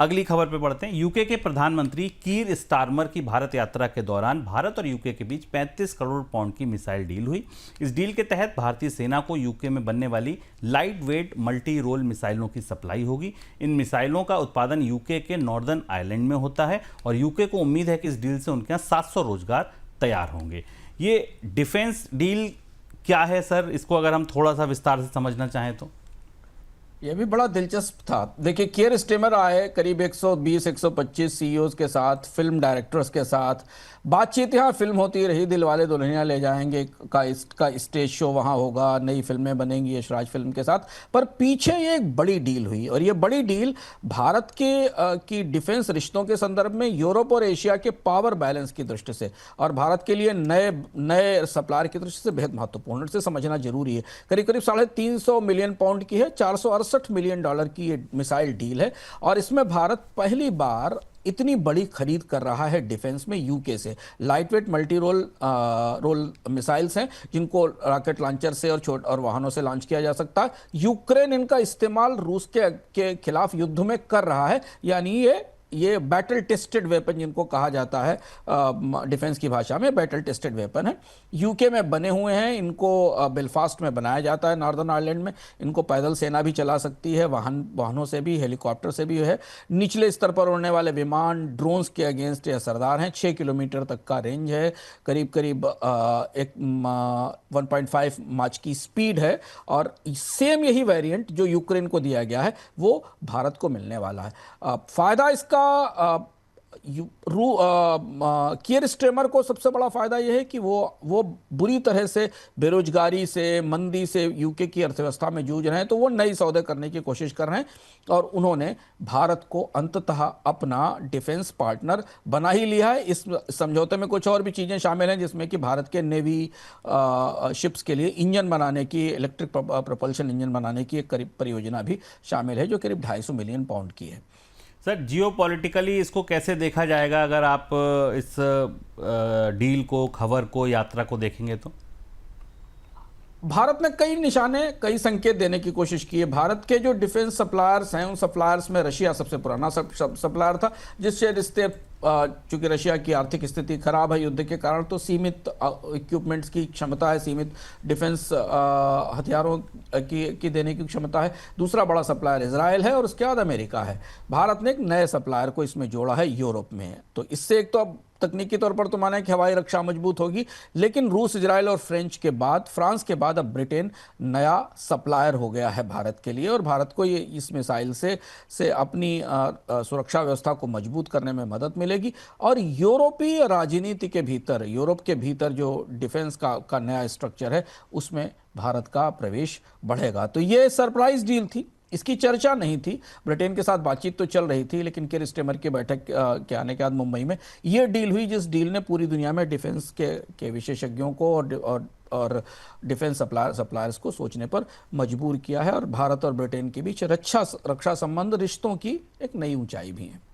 अगली खबर पे बढ़ते हैं। यूके के प्रधानमंत्री कीर स्टारमर की भारत यात्रा के दौरान भारत और यूके के बीच 35 करोड़ पाउंड की मिसाइल डील हुई। इस डील के तहत भारतीय सेना को यूके में बनने वाली लाइट वेट मल्टी रोल मिसाइलों की सप्लाई होगी। इन मिसाइलों का उत्पादन यूके के नॉर्दर्न आयरलैंड में होता है और यूके को उम्मीद है कि इस डील से उनके यहाँ 700 रोजगार तैयार होंगे। ये डिफेंस डील क्या है सर, इसको अगर हम थोड़ा सा विस्तार से समझना चाहें तो? यह भी बड़ा दिलचस्प था। देखिए, कियर स्टेमर आए करीब 120-125 सीईओज के साथ, फिल्म डायरेक्टर्स के साथ बातचीत। यहाँ फिल्म होती रही, दिलवाले दुल्हनिया ले जाएंगे का स्टेज शो वहाँ होगा, नई फिल्में बनेंगी यशराज फिल्म के साथ। पर पीछे ये एक बड़ी डील हुई और ये बड़ी डील भारत की डिफेंस रिश्तों के संदर्भ में यूरोप और एशिया के पावर बैलेंस की दृष्टि से और भारत के लिए नए सप्लायर की दृष्टि से बेहद महत्वपूर्ण, इसे समझना जरूरी है। करीब करीब 350 मिलियन पाउंड की है, $468 मिलियन की ये मिसाइल डील है और इसमें भारत पहली बार इतनी बड़ी खरीद कर रहा है डिफेंस में यूके से। Light weight multi role missiles हैं जिनको रॉकेट लॉन्चर से और वाहनों से लॉन्च किया जा सकता है। यूक्रेन इनका इस्तेमाल रूस के खिलाफ युद्ध में कर रहा है, यानी ये बैटल टेस्टेड वेपन जिनको कहा जाता है डिफेंस की भाषा में, बैटल टेस्टेड वेपन है। यूके में बने हुए हैं, इनको बेलफास्ट में बनाया जाता है नॉर्दर्न आयरलैंड में। इनको पैदल सेना भी चला सकती है, वाहनों से भी, हेलीकॉप्टर से भी है। निचले स्तर पर उड़ने वाले विमान ड्रोन्स के अगेंस्ट ये असरदार हैं। 6 किलोमीटर तक का रेंज है, करीब करीब 1.5 माच की स्पीड है और सेम यही वेरिएंट जो यूक्रेन को दिया गया है वो भारत को मिलने वाला है। फायदा इसका कियर स्टेमर को सबसे बड़ा फायदा यह है कि वो बुरी तरह से बेरोजगारी से, मंदी से यूके की अर्थव्यवस्था में जूझ रहे हैं, तो वो नई सौदे करने की कोशिश कर रहे हैं और उन्होंने भारत को अंततः अपना डिफेंस पार्टनर बना ही लिया है। इस समझौते में कुछ और भी चीजें शामिल हैं, जिसमें कि भारत के नेवी शिप्स के लिए इंजन बनाने की, इलेक्ट्रिक प्रोपल्शन इंजन बनाने की एक करीब परियोजना भी शामिल है जो करीब 250 मिलियन पाउंड की है। सर, जियोपॉलिटिकली इसको कैसे देखा जाएगा अगर आप इस डील को, खबर को, यात्रा को देखेंगे तो? भारत ने कई निशाने, कई संकेत देने की कोशिश की है। भारत के जो डिफेंस सप्लायर्स हैं उन सप्लायर्स में रशिया सबसे पुराना सप्लायर था, जिससे रिश्ते, चूंकि रशिया की आर्थिक स्थिति खराब है युद्ध के कारण, तो सीमित इक्विपमेंट्स की क्षमता है, सीमित डिफेंस हथियारों की देने की क्षमता है। दूसरा बड़ा सप्लायर इजराइल है और उसके बाद अमेरिका है। भारत ने एक नए सप्लायर को इसमें जोड़ा है, यूरोप में है। तो इससे एक तो अब तकनीकी तौर पर तो माना है कि हवाई रक्षा मजबूत होगी, लेकिन रूस, इजराइल और फ्रांस के बाद अब ब्रिटेन नया सप्लायर हो गया है भारत के लिए और भारत को ये इस मिसाइल से अपनी सुरक्षा व्यवस्था को मजबूत करने में मदद मिलेगी और यूरोपीय राजनीति के भीतर, यूरोप के भीतर जो डिफेंस का नया स्ट्रक्चर है उसमें भारत का प्रवेश बढ़ेगा। तो ये सरप्राइज डील थी, इसकी चर्चा नहीं थी। ब्रिटेन के साथ बातचीट तो चल रही थी, लेकिन कियर स्टेमर की बैठक के आने के बाद मुंबई में यह डील हुई, जिस डील ने पूरी दुनिया में डिफेंस के विशेषज्ञों को और डिफेंस सप्लायर्स को सोचने पर मजबूर किया है और भारत और ब्रिटेन के बीच रक्षा संबंध, रिश्तों की एक नई ऊंचाई भी है।